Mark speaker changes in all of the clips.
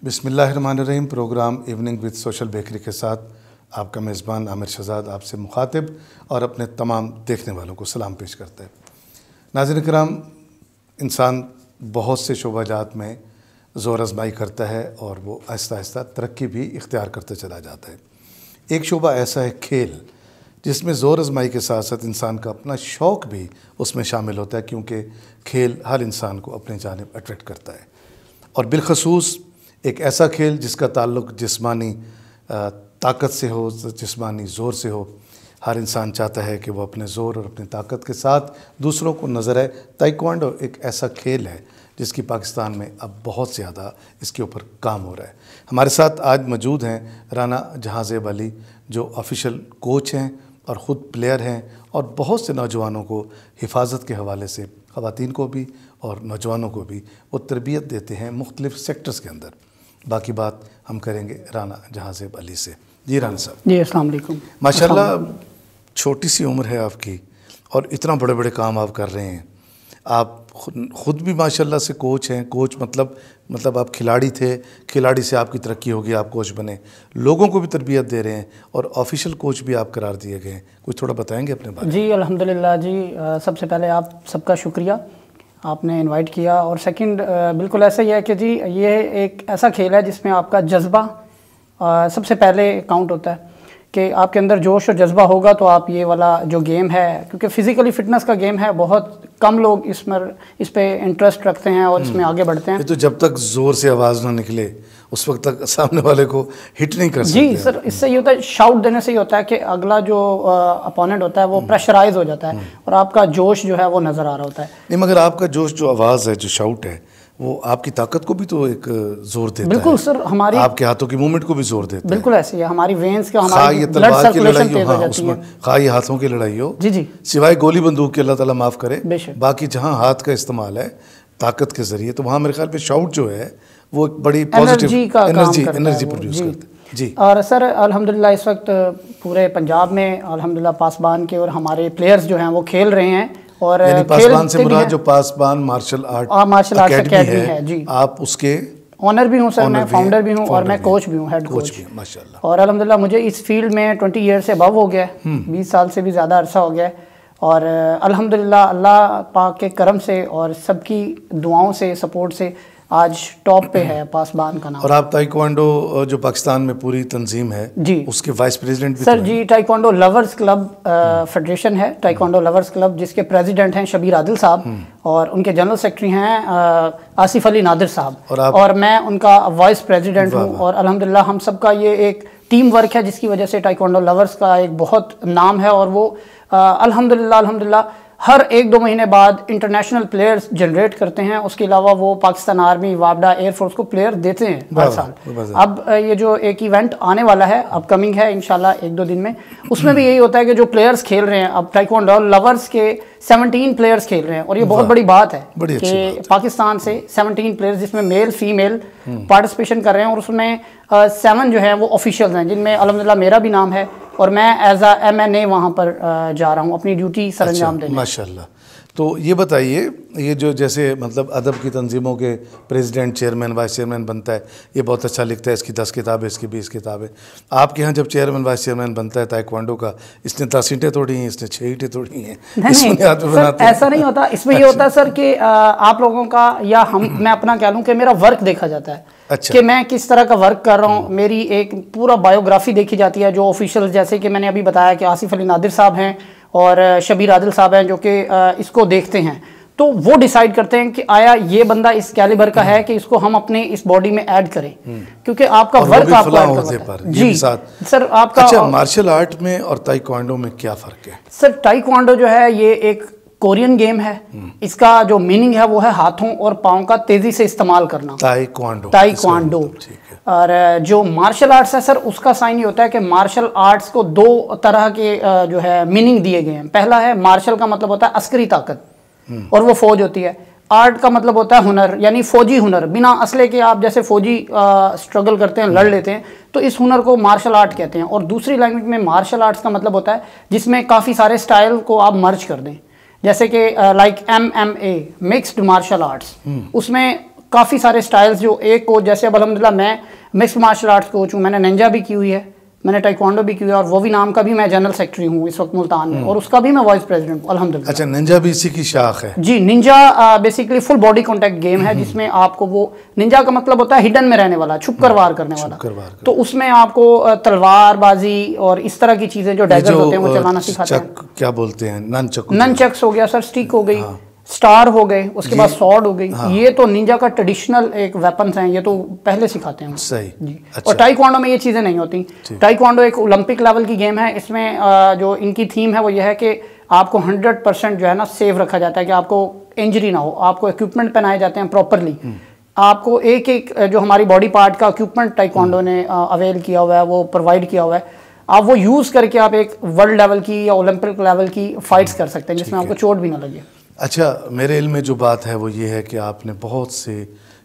Speaker 1: बिस्मिल्लाहिर्रहमानिर्रहीम। Programme evening with social bakery के साथ आपका मेज़बान आमिर शहजाद आपसे मुखातिब और अपने तमाम देखने वालों को सलाम पेश करता है। नाज़रीन किराम, इंसान बहुत से शोबाजात में ज़ोर आज़माई करता है और वो आहिस्ता आहिस्ता तरक्की भी इख्तियार करते चला जाता है। एक शोबा ऐसा है खेल, जिसमें ज़ोर आज़माई के साथ साथ इंसान का अपना शौक़ भी उसमें शामिल होता है, क्योंकि खेल हर इंसान को अपने जानिब अट्रैक्ट करता है। और बिलखसूस एक ऐसा खेल जिसका ताल्लुक़ जिस्मानी ताकत से हो, जिस्मानी ज़ोर से हो। हर इंसान चाहता है कि वो अपने ज़ोर और अपनी ताकत के साथ दूसरों को नज़र आए। ताइक्वांडो एक ऐसा खेल है जिसकी पाकिस्तान में अब बहुत ज़्यादा इसके ऊपर काम हो रहा है। हमारे साथ आज मौजूद हैं राना जहांज़ेब अली, जो ऑफिशियल कोच हैं और ख़ुद प्लेयर हैं और बहुत से नौजवानों को हिफाजत के हवाले से, ख़वातीन को भी और नौजवानों को भी वो तरबियत देते हैं मुख्तलिफ़ सेक्टर्स के अंदर। बाकी बात हम करेंगे राना जहांज़ेब अली से। जी राना साहब।
Speaker 2: जी अस्सलाम वालेकुम।
Speaker 1: माशाल्लाह छोटी सी उम्र है आपकी और इतना बड़े बड़े काम आप कर रहे हैं। आप खुद भी माशाल्लाह से कोच हैं। कोच मतलब आप खिलाड़ी थे, खिलाड़ी से आपकी तरक्की होगी, आप कोच बने, लोगों को भी तरबियत दे रहे हैं और ऑफिशियल कोच भी आप करार दिए गए हैं। कुछ थोड़ा बताएंगे अपने बारे में?
Speaker 2: जी अल्हम्दुलिल्लाह जी, सबसे पहले आप सबका शुक्रिया, आपने इनवाइट किया। और सेकंड बिल्कुल ऐसा ही है कि जी ये एक ऐसा खेल है जिसमें आपका जज्बा सबसे पहले काउंट होता है कि आपके अंदर जोश और जज्बा होगा तो आप ये वाला जो गेम है, क्योंकि फ़िज़िकली फ़िटनेस का गेम है, बहुत कम लोग इस पे इंटरेस्ट रखते हैं और इसमें आगे बढ़ते हैं।
Speaker 1: तो जब तक ज़ोर से आवाज़ ना निकले उस वक्त तक सामने वाले को हिट नहीं कर सकते।
Speaker 2: जी सर, इससे ये होता है, शाउट देने से ही होता है कि अगला जो अपोनेंट होता है वो प्रेशराइज हो जाता है और आपका जोश जो है वो नज़र आ रहा होता है।
Speaker 1: नहीं, मगर आपका जोश, जो आवाज़ है, जो शाउट है, वो आपकी ताकत को भी तो एक जोर देता है।
Speaker 2: बिल्कुल सर, हमारी
Speaker 1: आपके हाथों की मूवमेंट को भी जोर देता है।
Speaker 2: बिल्कुल ऐसे ही है, हमारी वेन्स का, हमारी ब्लड
Speaker 1: तलवार की
Speaker 2: सर्कुलेशन
Speaker 1: लड़ाई
Speaker 2: तेज
Speaker 1: हो,
Speaker 2: हो जाती है।
Speaker 1: खा ये हाथों की लड़ाई हो,
Speaker 2: जी जी,
Speaker 1: सिवाय गोली बंदूक के, अल्लाह ताला माफ़ करे,
Speaker 2: बेशक।
Speaker 1: बाकी जहाँ हाथ का इस्तेमाल है ताकत के ज़रिए, तो वहाँ मेरे ख्याल पे शाउट जो है वो एक बड़ी पॉजिटिव एनर्जी प्रोड्यूस करता है। जी।
Speaker 2: और सर अल्हम्दुलिल्लाह इस वक्त पूरे पंजाब में अल्हम्दुलिल्लाह पासबान के और हमारे प्लेयर्स जो हैं वो खेल रहे हैं। और
Speaker 1: पासबान से मुराद जो पासबान मार्शल आर्ट
Speaker 2: अकेडमी है जी,
Speaker 1: आप उसके
Speaker 2: ऑनर भी हूँ सर, मैं फाउंडर भी हूँ और मैं कोच भी हूँ, हेड कोच भी,
Speaker 1: माशाल्लाह।
Speaker 2: और अल्हम्दुलिल्लाह मुझे इस फील्ड में 20 ईयर से अबव हो गया, 20 साल से भी ज़्यादा अरसा हो गया। और अल्हम्दुलिल्लाह अल्लाह पाक के करम से और सबकी दुआओं से, सपोर्ट से आज टॉप पे है पासबान का नाम।
Speaker 1: और आप ताइक्वांडो जो पाकिस्तान में पूरी तंजीम है
Speaker 2: जी,
Speaker 1: उसके वाइस प्रेसिडेंट भी
Speaker 2: सर। जी, ताइक्वांडो लवर्स क्लब फेडरेशन है, ताइक्वांडो लवर्स क्लब, जिसके प्रेसिडेंट हैं शबीर आदिल साहब और उनके जनरल सेक्रेटरी हैं आसिफ अली नादिर साहब, और मैं उनका वाइस प्रेसिडेंट हूँ। और अल्हम्दुलिल्लाह हम सबका ये एक टीम वर्क है जिसकी वजह से ताइक्वांडो लवर्स का एक बहुत नाम है। और वो अल्हम्दुलिल्लाह हर 1-2 महीने बाद इंटरनेशनल प्लेयर्स जनरेट करते हैं। उसके अलावा वो पाकिस्तान आर्मी, वापडा, एयरफोर्स को प्लेयर देते हैं हर साल। अब ये जो एक इवेंट आने वाला है, अपकमिंग है इंशाल्लाह 1-2 दिन में, उसमें भी यही होता है कि जो प्लेयर्स खेल रहे हैं, अब ताइक्वांडो लवर्स के 17 प्लेयर्स खेल रहे हैं। और ये बहुत बड़ी बात है कि पाकिस्तान से 17 प्लेयर्स, जिसमें मेल फीमेल पार्टिसिपेशन कर रहे हैं। और उसमें 7 जो हैं वो ऑफिशियल्स हैं, जिनमें अल्हम्दुलिल्लाह मेरा भी नाम है और मैं एज अ MNA वहाँ पर जा रहा हूँ अपनी ड्यूटी सरंजाम देने।
Speaker 1: माशाल्लाह। तो ये बताइए, ये जो जैसे मतलब अदब की तंजीमों के प्रेसिडेंट, चेयरमैन, वाइस चेयरमैन बनता है, ये बहुत अच्छा लिखता है, इसकी 10 किताबें, इसकी 20 किताबें। आपके यहाँ जब चेयरमैन, वाइस चेयरमैन बनता है ताइक्वांडो का, इसने 10 ईंटें तोड़ी हैं, इसने 6 ईंटें तोड़ी हैं,
Speaker 2: ऐसा नहीं होता। इसमें ये होता है सर कि आप लोगों का या मैं अपना कह लूँ कि मेरा वर्क देखा जाता है।
Speaker 1: अच्छा।
Speaker 2: कि मैं किस तरह का वर्क कर रहा हूँ, मेरी एक पूरा बायोग्राफी देखी जाती है। जो ऑफिशियल, जैसे कि मैंने अभी बताया कि आसिफ अली नादिर साहब हैं और शबीर आदिल साहब हैं, जो कि इसको देखते हैं, तो वो डिसाइड करते हैं कि आया ये बंदा इस कैलिबर का है कि इसको हम अपने इस बॉडी में ऐड करें, क्योंकि आपका वर्क आपको जी सर। आपका
Speaker 1: अच्छा, मार्शल आर्ट में और ताइक्वांडो में क्या फ़र्क है?
Speaker 2: सर ताइक्वांडो जो है ये एक कोरियन गेम है। इसका जो मीनिंग है वो है हाथों और पाँव का तेजी से इस्तेमाल करना, ताइक्वांडो। और जो मार्शल आर्ट्स है सर, उसका साइन ये होता है कि मार्शल आर्ट्स को 2 तरह के जो है मीनिंग दिए गए हैं। पहला है मार्शल का मतलब होता है अस्करी ताकत और वो फौज होती है। आर्ट का मतलब होता है हुनर, यानी फौजी हुनर, बिना असले के आप जैसे फौजी स्ट्रगल करते हैं, लड़ लेते हैं, तो इस हुनर को मार्शल आर्ट कहते हैं। और दूसरी लैंग्वेज में मार्शल आर्ट्स का मतलब होता है जिसमें काफ़ी सारे स्टाइल को आप मर्ज कर दें, जैसे कि like MMA, mixed martial arts. उसमें काफ़ी सारे स्टाइल्स जो एक कोच, जैसे अब अल्हम्दुलिल्लाह मैं मिक्स्ड मार्शल आर्ट्स कोच हूँ, मैंने निंजा भी की हुई है, मैंने टाइक्वांडो भी की हुई है, और वो भी नाम का भी मैं जनरल सेक्रेटरी हूँ इस वक्त मुल्तान में, और उसका भी मैं वाइस प्रेसिडेंट हूँ अल्हम्दुलिल्लाह।
Speaker 1: अच्छा, निंजा भी इसी की शाख है?
Speaker 2: जी, ninja basically full body contact game है, जिसमें आपको वो, निंजा का मतलब होता है हिडन में रहने वाला, छुप कर वार करने वाला। तो उसमें आपको तलवारबाजी और इस तरह की चीज़ें जो डैगर्स होते हैं वो चलाना सिखाते हैं।
Speaker 1: क्या बोलते हैं,
Speaker 2: ननचक्स हो गया सर, स्टिक हो गई, स्टार हो गए, उसके बाद सॉर्ड हो गई। ये तो निंजा का ट्रेडिशनल एक वेपन्स हैं, ये तो पहले सिखाते हैं।
Speaker 1: सही जी।
Speaker 2: अच्छा। और टाइक्वांडो में ये चीज़ें नहीं होती। टाइक्वांडो एक ओलंपिक लेवल की गेम है, इसमें जो इनकी थीम है वो ये है कि आपको 100% जो है ना सेफ रखा जाता है, कि आपको इंजरी ना हो, आपको इक्विपमेंट पहनाए जाते हैं प्रॉपरली, आपको एक एक जो हमारी बॉडी पार्ट का इक्विपमेंट टाइक्वांडो ने अवेल किया हुआ है, वो प्रोवाइड किया हुआ है, आप वो यूज़ करके आप एक वर्ल्ड लेवल की या ओलंपिक लेवल की फाइट्स कर सकते हैं, जिसमें आपको चोट भी ना लगे।
Speaker 1: अच्छा, मेरे इल्म में जो बात है वो ये है कि आपने बहुत से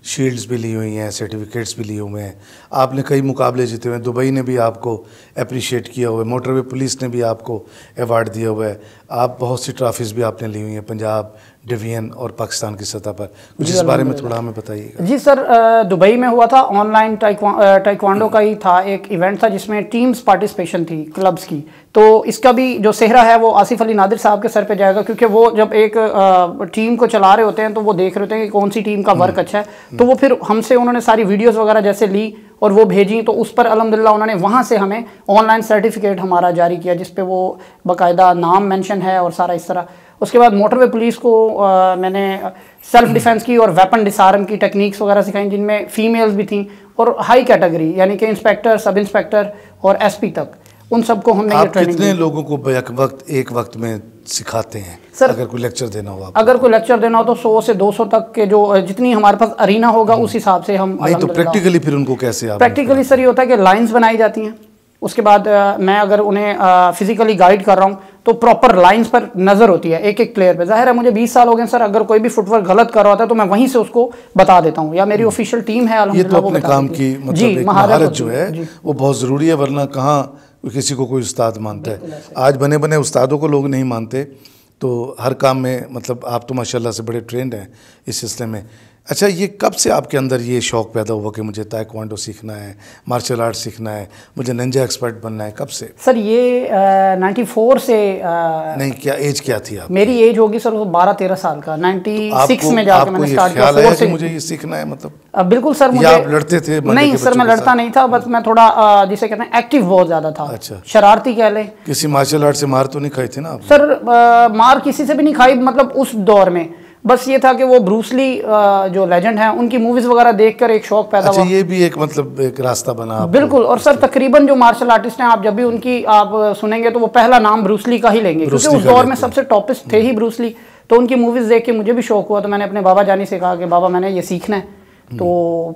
Speaker 1: शील्ड्स भी ली हुई हैं, सर्टिफिकेट्स भी लिए हुए हैं, आपने कई मुकाबले जीते हुए हैं, दुबई ने भी आपको अप्रिशिएट किया हुआ है, मोटरवे पुलिस ने भी आपको अवार्ड दिया हुआ है, आप बहुत सी ट्रॉफीज़ भी आपने ली हुई हैं पंजाब, डिवीजन और पाकिस्तान की सतह पर। कुछ इस बारे में थोड़ा हमें बताइएगा।
Speaker 2: जी सर, दुबई में हुआ था, ऑनलाइन टाइक्वांडो का ही था, एक इवेंट था जिसमें टीम्स पार्टिसिपेशन थी क्लब्स की। तो इसका भी जो सेहरा है वो आसिफ अली नादिर साहब के सर पे जाएगा, क्योंकि वो जब एक टीम को चला रहे होते हैं तो वो देख रहे होते हैं कि कौन सी टीम का वर्क अच्छा है, तो वो फिर हमसे उन्होंने सारी वीडियोस वगैरह जैसे ली और वो भेजी, तो उस पर अल्हम्दुलिल्लाह उन्होंने वहाँ से हमें ऑनलाइन सर्टिफिकेट हमारा जारी किया, जिस पे वो बाकायदा नाम मेंशन है और सारा इस तरह। उसके बाद मोटरवे पुलिस को मैंने सेल्फ डिफेंस की और वेपन डिसआर्म की टेक्निक्स वगैरह सिखाई, जिनमें फीमेल्स भी थी और हाई कैटेगरी, यानी कि इंस्पेक्टर, सब इंस्पेक्टर और एसपी तक, उन सबको हमने ये ट्रेनिंग दी।
Speaker 1: कितने लोगों को एक वक्त में सिखाते हैं
Speaker 2: सर?
Speaker 1: अगर कोई लेक्चर देना हो,
Speaker 2: अगर कोई लेक्चर देना हो तो 100 से 200 तक के, जो जितनी हमारे पास अरीना होगा उस हिसाब से हम।
Speaker 1: नहीं तो प्रैक्टिकली फिर उनको कैसे आप?
Speaker 2: प्रैक्टिकली सर ये होता है कि लाइंस बनाई जाती हैं, उसके बाद मैं अगर उन्हें फिजिकली गाइड कर रहा हूँ तो प्रॉपर लाइंस पर नज़र होती है एक एक प्लेयर पे। जाहिर है मुझे 20 साल हो गए सर, अगर कोई भी फुटवर्क गलत कर रहा होता है तो मैं वहीं से उसको बता देता हूँ, या मेरी ऑफिशियल टीम है
Speaker 1: अल्हम्दुलिल्लाह, ये तो अपने काम की मतलब एक महारत जो है वो बहुत ज़रूरी है, वरना कहाँ किसी को कोई उस्ताद मानता है। आज बने बने उस्तादों को लोग नहीं मानते, तो हर काम में मतलब आप तो माशाल्लाह से बड़े ट्रेंड हैं इस सिलसिले में। अच्छा, ये कब से आपके अंदर ये शौक़ पैदा हुआ कि मुझे ताइक्वांडो सीखना है, मार्शल आर्ट सीखना है, मुझे निंजा एक्सपर्ट बनना है? कब से?
Speaker 2: सर ये 94 से
Speaker 1: नहीं, क्या एज क्या थी आप?
Speaker 2: मेरी एज होगी सर 12-13 साल का, 96 में जाके मैंने स्टार्ट किया।
Speaker 1: ख्याल आया कि मुझे ये सीखना है मतलब?
Speaker 2: बिल्कुल सर, मुझे।
Speaker 1: आप लड़ते थे?
Speaker 2: नहीं सर, मैं लड़ता नहीं था, बस मैं थोड़ा जिसे कहते हैं एक्टिव बहुत ज़्यादा था।
Speaker 1: अच्छा,
Speaker 2: शरारती कह लें।
Speaker 1: किसी मार्शल आर्ट से मार तो नहीं खाई थी ना आप?
Speaker 2: सर मार किसी से भी नहीं खाई, मतलब उस दौर में बस ये था कि वो ब्रूसली जो लेजेंड हैं उनकी मूवीज वगैरह देखकर एक शौक पैदा हुआ।
Speaker 1: ये भी एक मतलब एक रास्ता बना?
Speaker 2: बिल्कुल। और सर तकरीबन जो मार्शल आर्टिस्ट हैं, आप जब भी उनकी आप सुनेंगे तो वो पहला नाम ब्रूसली का ही लेंगे, क्योंकि उस दौर में सबसे टॉपिस्ट थे ही ब्रूसली। तो उनकी मूवीज देख के मुझे भी शौक हुआ, तो मैंने अपने बाबा जानी से कहा कि बाबा मैंने ये सीखना है। तो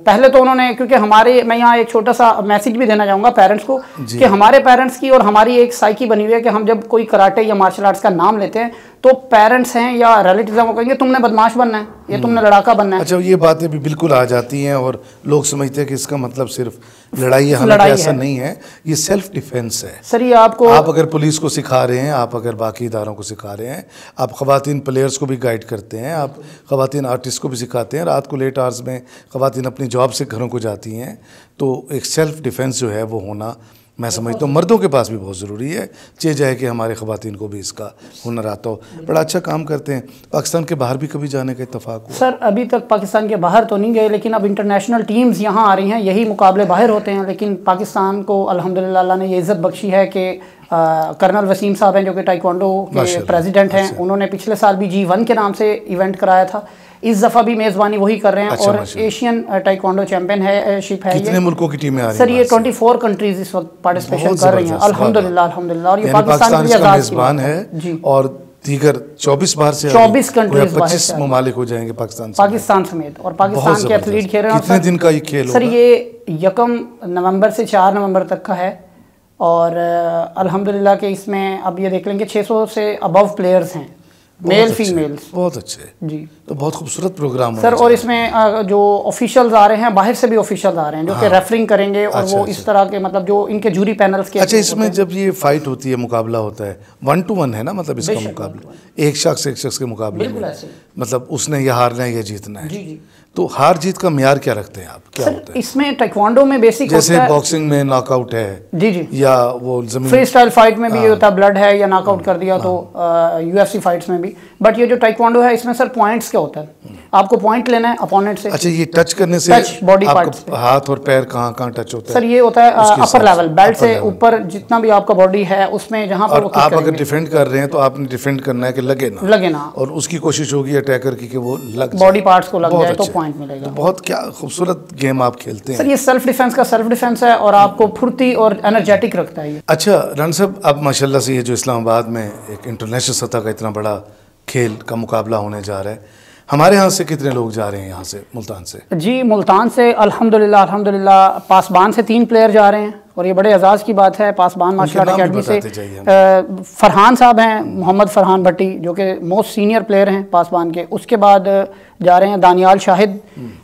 Speaker 2: पहले तो उन्होंने, क्योंकि हमारे, मैं यहाँ एक छोटा सा मैसेज भी देना चाहूँगा पेरेंट्स को कि हमारे पेरेंट्स की और हमारी एक साइकी बनी हुई है कि हम जब कोई कराटे या मार्शल आर्ट्स का नाम लेते हैं तो पेरेंट्स हैं या रिलेटिव्स हैं वो कहेंगे तुमने बदमाश बनना है, ये तुमने लड़ाका बनना है।
Speaker 1: अच्छा, ये बातें भी बिल्कुल आ जाती हैं और लोग समझते हैं कि इसका मतलब सिर्फ लड़ाई है, हालांकि ऐसा नहीं है, ये सेल्फ डिफेंस है।
Speaker 2: सर ये आपको,
Speaker 1: आप अगर पुलिस को सिखा रहे हैं, आप अगर बाकी इदारों को सिखा रहे हैं, आप ख़वातीन प्लेयर्स को भी गाइड करते हैं, आप ख़वातीन आर्टिस्ट को भी सिखाते हैं, रात को लेट आवर्स में ख़वातीन अपनी जॉब से घरों को जाती हैं, तो एक सेल्फ डिफेंस जो है वो होना, मैं समझता हूँ मर्दों के पास भी बहुत ज़रूरी है, चाहे जाए कि हमारे ख़वातीन को भी इसका हुनर आता हो। बड़ा अच्छा काम करते हैं। पाकिस्तान के बाहर भी कभी जाने का इत्तेफाक हुआ?
Speaker 2: सर अभी तक पाकिस्तान के बाहर तो नहीं गए, लेकिन अब इंटरनेशनल टीम्स यहाँ आ रही हैं, यही मुकाबले बाहर होते हैं। लेकिन पाकिस्तान को अल्हम्दुलिल्लाह अल्लाह ने ये इज़्ज़त बख्शी है कि कर्नल वसीम साहब हैं जो कि टाइक्वांडो के प्रेसिडेंट हैं, उन्होंने पिछले साल भी G1 के नाम से इवेंट कराया था, इस दफ़ा भी मेज़बानी वही कर रहे हैं। और एशियन टाइक्वांडो चैंपियन है शिप है।
Speaker 1: कितने मुल्कों की टीमें आ रही हैं?
Speaker 2: सर ये 24 कंट्रीज इस वक्त पार्टिसिपेशन कर रही हैं अल्हम्दुलिल्लाह अल्हम्दुलिल्लाह। और ये पाकिस्तान की
Speaker 1: मेज़बान है और दीगर 24 बाहर से
Speaker 2: 24 कंट्रीज
Speaker 1: 25 ममालिक हो जाएंगे
Speaker 2: पाकिस्तान समेत। और पाकिस्तान के एथलीट खेल रहे हैं।
Speaker 1: कितने दिन का ये खेल?
Speaker 2: सर ये 1 नवंबर से 4 नवंबर तक का है और अल्हम्दुलिल्लाह के इसमें अब ये देख लेंगे 600 से अबव प्लेयर्स हैं। Mail females.
Speaker 1: बहुत अच्छे
Speaker 2: जी।
Speaker 1: तो बहुत खूबसूरत प्रोग्राम
Speaker 2: सर। और इसमें जो ऑफिशियल्स आ रहे हैं बाहर से भी ऑफिशियल्स आ रहे हैं जो कि रेफरिंग करेंगे और वो इस तरह के मतलब जो इनके जूरी पैनल्स के।
Speaker 1: अच्छा, इसमें जब ये फाइट होती है, मुकाबला होता है 1 to 1 है ना, मतलब इसका मुकाबला एक शख्स के मुकाबले में, मतलब उसने ये हारना है या जीतना है।
Speaker 2: जी।
Speaker 1: तो हार जीत का म्यार क्या रखते हैं आप, क्या होता है
Speaker 2: इसमें? टाइक्वांडो में बेसिक
Speaker 1: जैसे बॉक्सिंग में नॉकआउट है, जी, या वो जमीन
Speaker 2: फ्री स्टाइल फाइट में भी ये होता है, ब्लड है या नॉकआउट कर दिया तो यूएफसी फाइट्स में भी। बट ये जो टाइक्वांडो है इसमें सर पॉइंट्स क्या होता है, आपको पॉइंट लेना है अपोनेंट से।
Speaker 1: अच्छा, ये टच करने से
Speaker 2: टच बॉडी पार्ट्स,
Speaker 1: हाथ और पैर कहाँ टच होता है?
Speaker 2: सर ये होता है अपर लेवल, बेल्ट से ऊपर जितना भी आपका बॉडी है उसमें जहाँ पर
Speaker 1: आप अगर डिफेंड कर रहे हैं तो आपने डिफेंड करना है कि लगे ना, और उसकी कोशिश होगी अटैकर की कि वो लग
Speaker 2: बॉडी पार्ट्स को लग जाए तो पॉइंट मिलेगा।
Speaker 1: बहुत क्या खूबसूरत गेम आप खेलते हैं
Speaker 2: सर। ये सेल्फ डिफेंस का सेल्फ डिफेंस है और आपको फुर्ती और एनर्जेटिक रखता है ये।
Speaker 1: अच्छा राना साहब, अब माशाल्लाह से ये जो इस्लामाबाद में एक इंटरनेशनल सतह का इतना बड़ा खेल का मुकाबला होने जा रहा है, हमारे यहाँ से कितने लोग जा रहे हैं यहाँ से, मुल्तान से? जी,
Speaker 2: मुल्तान से अल्हम्दुलिल्लाह पासबान से 3 प्लेयर जा रहे हैं और ये बड़े एजाज़ की बात है। पासबान मार्शल आर्ट अकेडमी से फरहान साहब हैं, मोहम्मद फरहान भट्टी, जो कि मोस्ट सीनियर प्लेयर हैं पासबान के। उसके बाद जा रहे हैं दानियाल शाहिद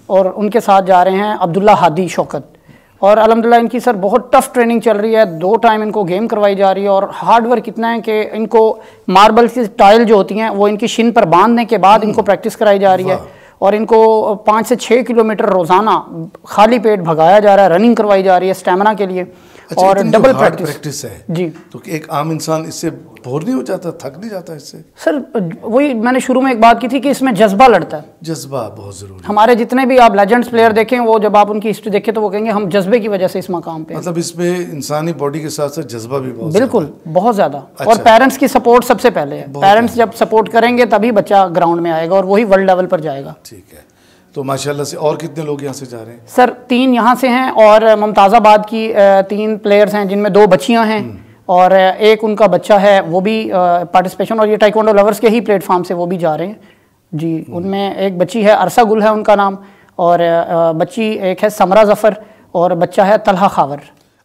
Speaker 2: और उनके साथ जा रहे हैं अब्दुल्ला हादी शौकत। और अल्हम्दुलिल्लाह इनकी सर बहुत टफ ट्रेनिंग चल रही है, 2 टाइम इनको गेम करवाई जा रही है और हार्ड वर्क इतना है कि इनको मार्बल की टाइल जो होती हैं वो इनकी शिन पर बांधने के बाद इनको प्रैक्टिस कराई जा रही है और इनको 5 से 6 किलोमीटर रोज़ाना खाली पेट भगाया जा रहा है, रनिंग करवाई जा रही है स्टेमिना के लिए।
Speaker 1: अच्छा,
Speaker 2: और डबल प्रैक्टिस
Speaker 1: है
Speaker 2: जी।
Speaker 1: तो एक आम इंसान इससे बोर नहीं हो जाता, थक नहीं जाता इससे?
Speaker 2: सर वही मैंने शुरू में एक बात की थी कि इसमें जज्बा लड़ता है,
Speaker 1: जज्बा बहुत जरूरी।
Speaker 2: हमारे जितने भी आप लेजेंड्स प्लेयर देखें, वो जब आप उनकी हिस्ट्री देखें तो वो कहेंगे हम जज्बे की वजह से इस मकाम पे,
Speaker 1: मतलब इसमें इंसानी बॉडी के साथ साथ जज्बा भी बहुत,
Speaker 2: बिल्कुल बहुत ज्यादा। और पेरेंट्स की सपोर्ट सबसे पहले है, पेरेंट्स जब सपोर्ट करेंगे तभी बच्चा ग्राउंड में आएगा और वही वर्ल्ड लेवल पर जाएगा।
Speaker 1: ठीक है, तो माशाल्लाह से और कितने लोग यहाँ से जा रहे हैं?
Speaker 2: सर 3 यहाँ से हैं और मुमताज़ाबाद की 3 प्लेयर्स हैं जिनमें 2 बच्चियाँ हैं और एक उनका बच्चा है, वो भी पार्टिसिपेशन, और ये टाइकोंडो लवर्स के ही प्लेटफॉर्म से वो भी जा रहे हैं जी। उनमें एक बच्ची है, अरसा गुल है उनका नाम, और बच्ची एक है समरा जफ़र और बच्चा है तलहा खावर।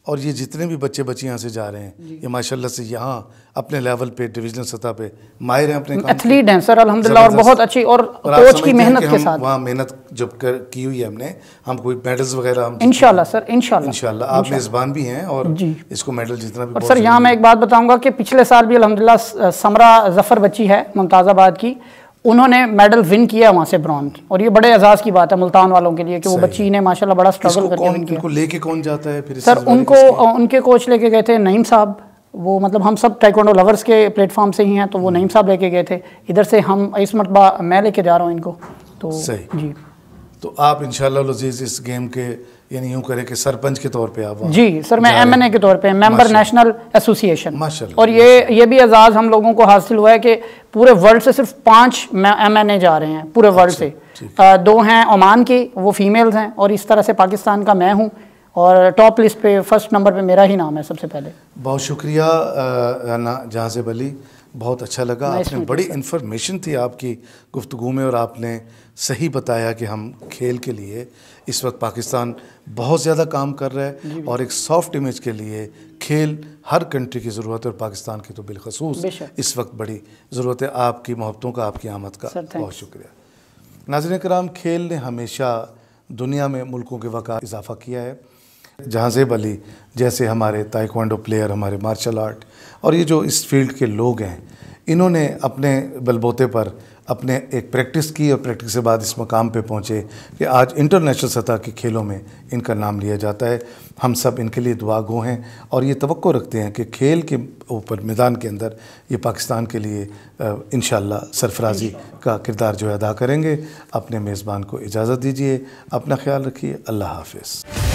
Speaker 1: और ये जितने भी बच्चे यहाँ से जा रहे हैं ये माशाल्लाह से यहाँ अपने लेवल पे डिविजनल सतह पे माहिर हैं, अपने
Speaker 2: एथलीट हैं सर अल्हम्दुलिल्लाह, और बहुत अच्छी, और कोच की मेहनत के साथ
Speaker 1: वहाँ मेहनत जब की हुई है हमने, हम कोई मेडल्स वगैरह हम
Speaker 2: इंशाल्लाह सर, इंशाल्लाह
Speaker 1: आप मेज़बान भी हैं और इसको मेडल जीतना भी।
Speaker 2: और सर यहाँ मैं एक बात बताऊँगा कि पिछले साल भी अल्हम्दुलिल्लाह समरा जफ़र बच्ची है मुमताज़ाबाद की, उन्होंने मेडल विन किया वहाँ से ब्रॉन्ज, और ये बड़े एजाज़ की बात है मुल्तान वालों के लिए कि वो बच्ची ने माशाल्लाह बड़ा स्ट्रगल करके विन किया।
Speaker 1: लेके कौन जाता है फिर?
Speaker 2: सर उनको उनके कोच लेके गए थे नईम साहब, वो मतलब हम सब टाइकोंडो लवर्स के प्लेटफॉर्म से ही हैं, तो वो नईम साहब लेके गए थे। इधर से हम इस मरतबा मैं लेके जा रहा हूँ इनको, तो
Speaker 1: सही
Speaker 2: जी।
Speaker 1: तो आप इंशाल्लाह लजीज इस गेम के यानी यूँ करें कि सरपंच के तौर पे आप? जी
Speaker 2: सर, मैं MNA के तौर पे, मेंबर नेशनल एसोसिएशन,
Speaker 1: माशाल्लाह।
Speaker 2: और ये भी एजाज़ हम लोगों को हासिल हुआ है कि पूरे वर्ल्ड से सिर्फ 5 MNA जा रहे हैं पूरे वर्ल्ड से। 2 हैं ओमान की, वो फीमेल्स हैं, और इस तरह से पाकिस्तान का मैं हूँ और टॉप लिस्ट पे फर्स्ट नंबर पे मेरा ही नाम है सबसे पहले।
Speaker 1: बहुत शुक्रिया जहाज़ेब अली, बहुत अच्छा लगा, आपने बड़ी इन्फॉर्मेशन थी आपकी गुफ्तगू में, और आपने सही बताया कि हम खेल के लिए इस वक्त पाकिस्तान बहुत ज़्यादा काम कर रहा है और एक सॉफ्ट इमेज के लिए खेल हर कंट्री की ज़रूरत है और पाकिस्तान की तो बिलखसूस इस वक्त बड़ी ज़रूरत है। आपकी मोहब्बतों का, आपकी आमद का बहुत शुक्रिया। नाज़रीन कराम, खेल ने हमेशा दुनिया में मुल्कों के वक़ार इजाफ़ा किया है। जहाज़ेब अली जैसे हमारे ताइक्वांडो प्लेयर, हमारे मार्शल आर्ट, और ये जो इस फील्ड के लोग हैं, इन्होंने अपने बलबूते पर अपने एक प्रैक्टिस की और प्रैक्टिस के बाद इस मकाम पे पहुँचे कि आज इंटरनेशनल सतह के खेलों में इनका नाम लिया जाता है। हम सब इनके लिए दुआ गो हैं और ये तवक्को रखते हैं कि खेल के ऊपर मैदान के अंदर ये पाकिस्तान के लिए इंशाअल्लाह सरफराजी का किरदार जो है अदा करेंगे। अपने मेज़बान को इजाज़त दीजिए, अपना ख्याल रखिए, अल्लाह हाफ़िज़।